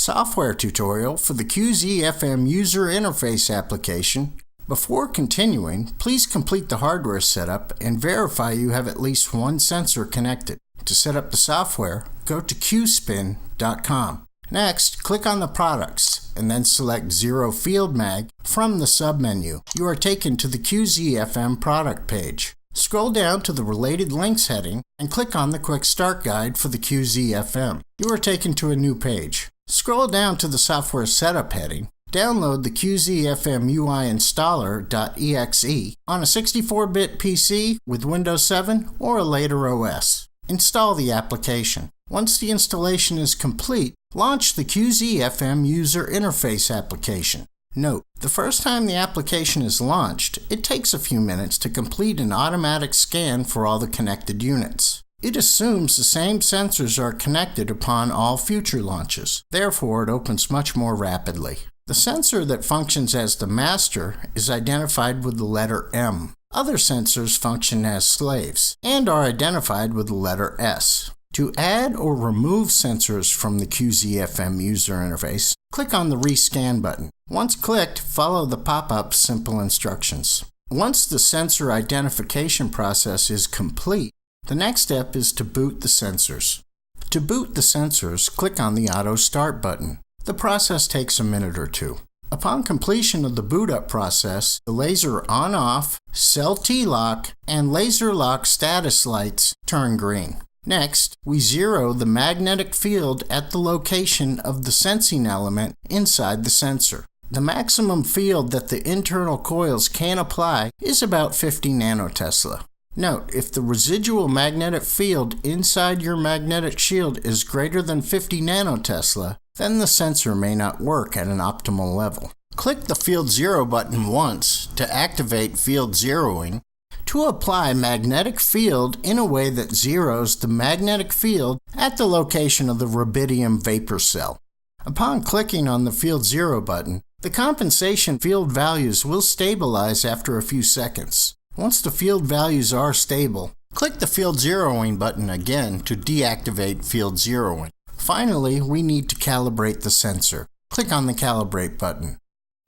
software tutorial for the QZFM user interface application. Before continuing, please complete the hardware setup and verify you have at least one sensor connected. To set up the software, go to QuSpin.com. Next, click on the products and then select Zero Field Mag from the submenu. You are taken to the QZFM product page. Scroll down to the Related Links heading and click on the Quick Start Guide for the QZFM. You are taken to a new page. Scroll down to the Software Setup heading. Download the QZFM UI Installer.exe on a 64-bit PC with Windows 7 or a later OS. Install the application. Once the installation is complete, launch the QZFM user interface application. Note, the first time the application is launched, it takes a few minutes to complete an automatic scan for all the connected units. It assumes the same sensors are connected upon all future launches. Therefore, it opens much more rapidly. The sensor that functions as the master is identified with the letter M. Other sensors function as slaves and are identified with the letter S. To add or remove sensors from the QZFM user interface, click on the Rescan button. Once clicked, follow the pop-up simple instructions. Once the sensor identification process is complete, the next step is to boot the sensors. To boot the sensors, click on the Auto Start button. The process takes a minute or two. Upon completion of the boot-up process, the laser on-off, cell T-lock, and laser lock status lights turn green. Next, we zero the magnetic field at the location of the sensing element inside the sensor. The maximum field that the internal coils can apply is about 50 nanotesla. Note, if the residual magnetic field inside your magnetic shield is greater than 50 nanotesla, then the sensor may not work at an optimal level. Click the Field Zero button once to activate field zeroing to apply magnetic field in a way that zeroes the magnetic field at the location of the rubidium vapor cell. Upon clicking on the Field Zero button, the compensation field values will stabilize after a few seconds. Once the field values are stable, click the Field Zeroing button again to deactivate field zeroing. Finally, we need to calibrate the sensor. Click on the Calibrate button.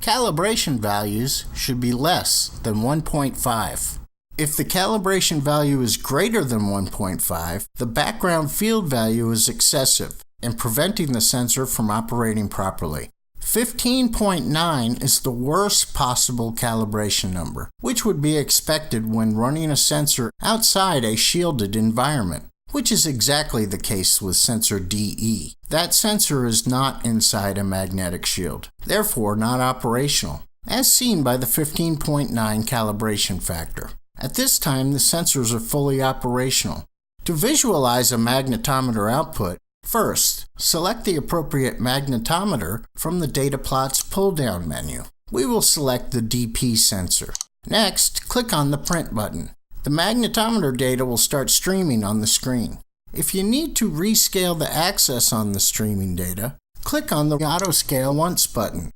Calibration values should be less than 1.5. If the calibration value is greater than 1.5, the background field value is excessive and preventing the sensor from operating properly. 15.9 is the worst possible calibration number, which would be expected when running a sensor outside a shielded environment, which is exactly the case with sensor DE. That sensor is not inside a magnetic shield, therefore not operational, as seen by the 15.9 calibration factor. At this time, the sensors are fully operational. To visualize a magnetometer output, first, select the appropriate magnetometer from the Data Plots pull-down menu. We will select the DP sensor. Next, click on the Print button. The magnetometer data will start streaming on the screen. If you need to rescale the axis on the streaming data, click on the Auto Scale Once button.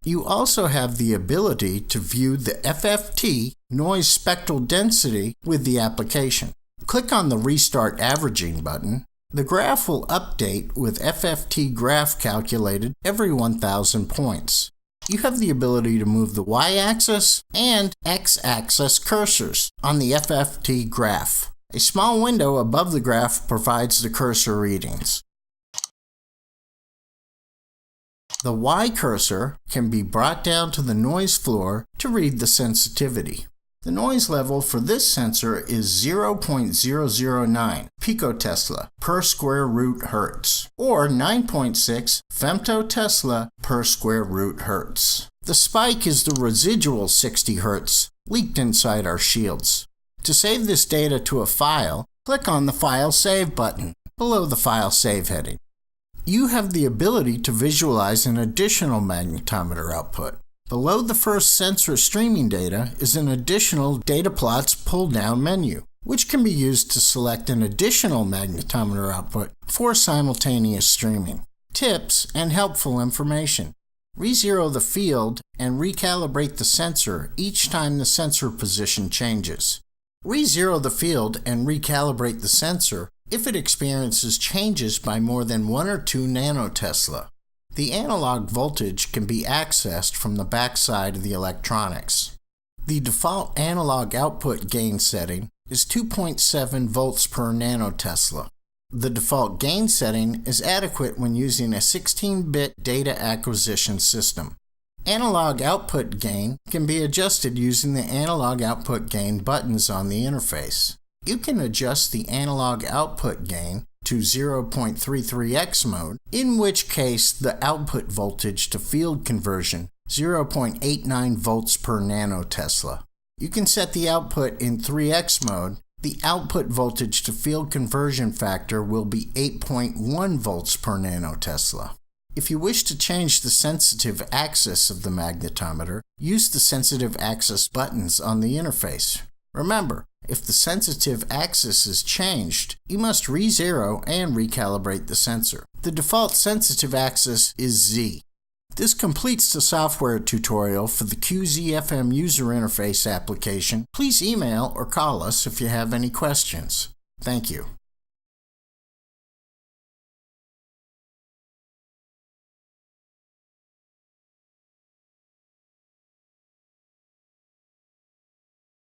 You also have the ability to view the FFT noise spectral density with the application. Click on the Restart Averaging button. The graph will update with FFT graph calculated every 1,000 points. You have the ability to move the y-axis and x-axis cursors on the FFT graph. A small window above the graph provides the cursor readings. The y-cursor can be brought down to the noise floor to read the sensitivity. The noise level for this sensor is 0.009 picotesla per square root hertz, or 9.6 femtotesla per square root hertz. The spike is the residual 60 hertz leaked inside our shields. To save this data to a file, click on the File Save button below the File Save heading. You have the ability to visualize an additional magnetometer output. Below the first sensor streaming data is an additional Data Plots pull-down menu, which can be used to select an additional magnetometer output for simultaneous streaming. Tips and helpful information. Rezero the field and recalibrate the sensor each time the sensor position changes. Rezero the field and recalibrate the sensor if it experiences changes by more than 1 or 2 nanotesla. The analog voltage can be accessed from the backside of the electronics. The default analog output gain setting is 2.7 volts per nanotesla. The default gain setting is adequate when using a 16-bit data acquisition system. Analog output gain can be adjusted using the analog output gain buttons on the interface. You can adjust the analog output gain to 0.33x mode, in which case the output voltage to field conversion 0.89 volts per nanotesla. You can set the output in 3x mode. The output voltage to field conversion factor will be 8.1 volts per nanotesla. If you wish to change the sensitive axis of the magnetometer, use the sensitive axis buttons on the interface. Remember, if the sensitive axis is changed, you must re-zero and recalibrate the sensor. The default sensitive axis is Z. This completes the software tutorial for the QZFM user interface application. Please email or call us if you have any questions. Thank you.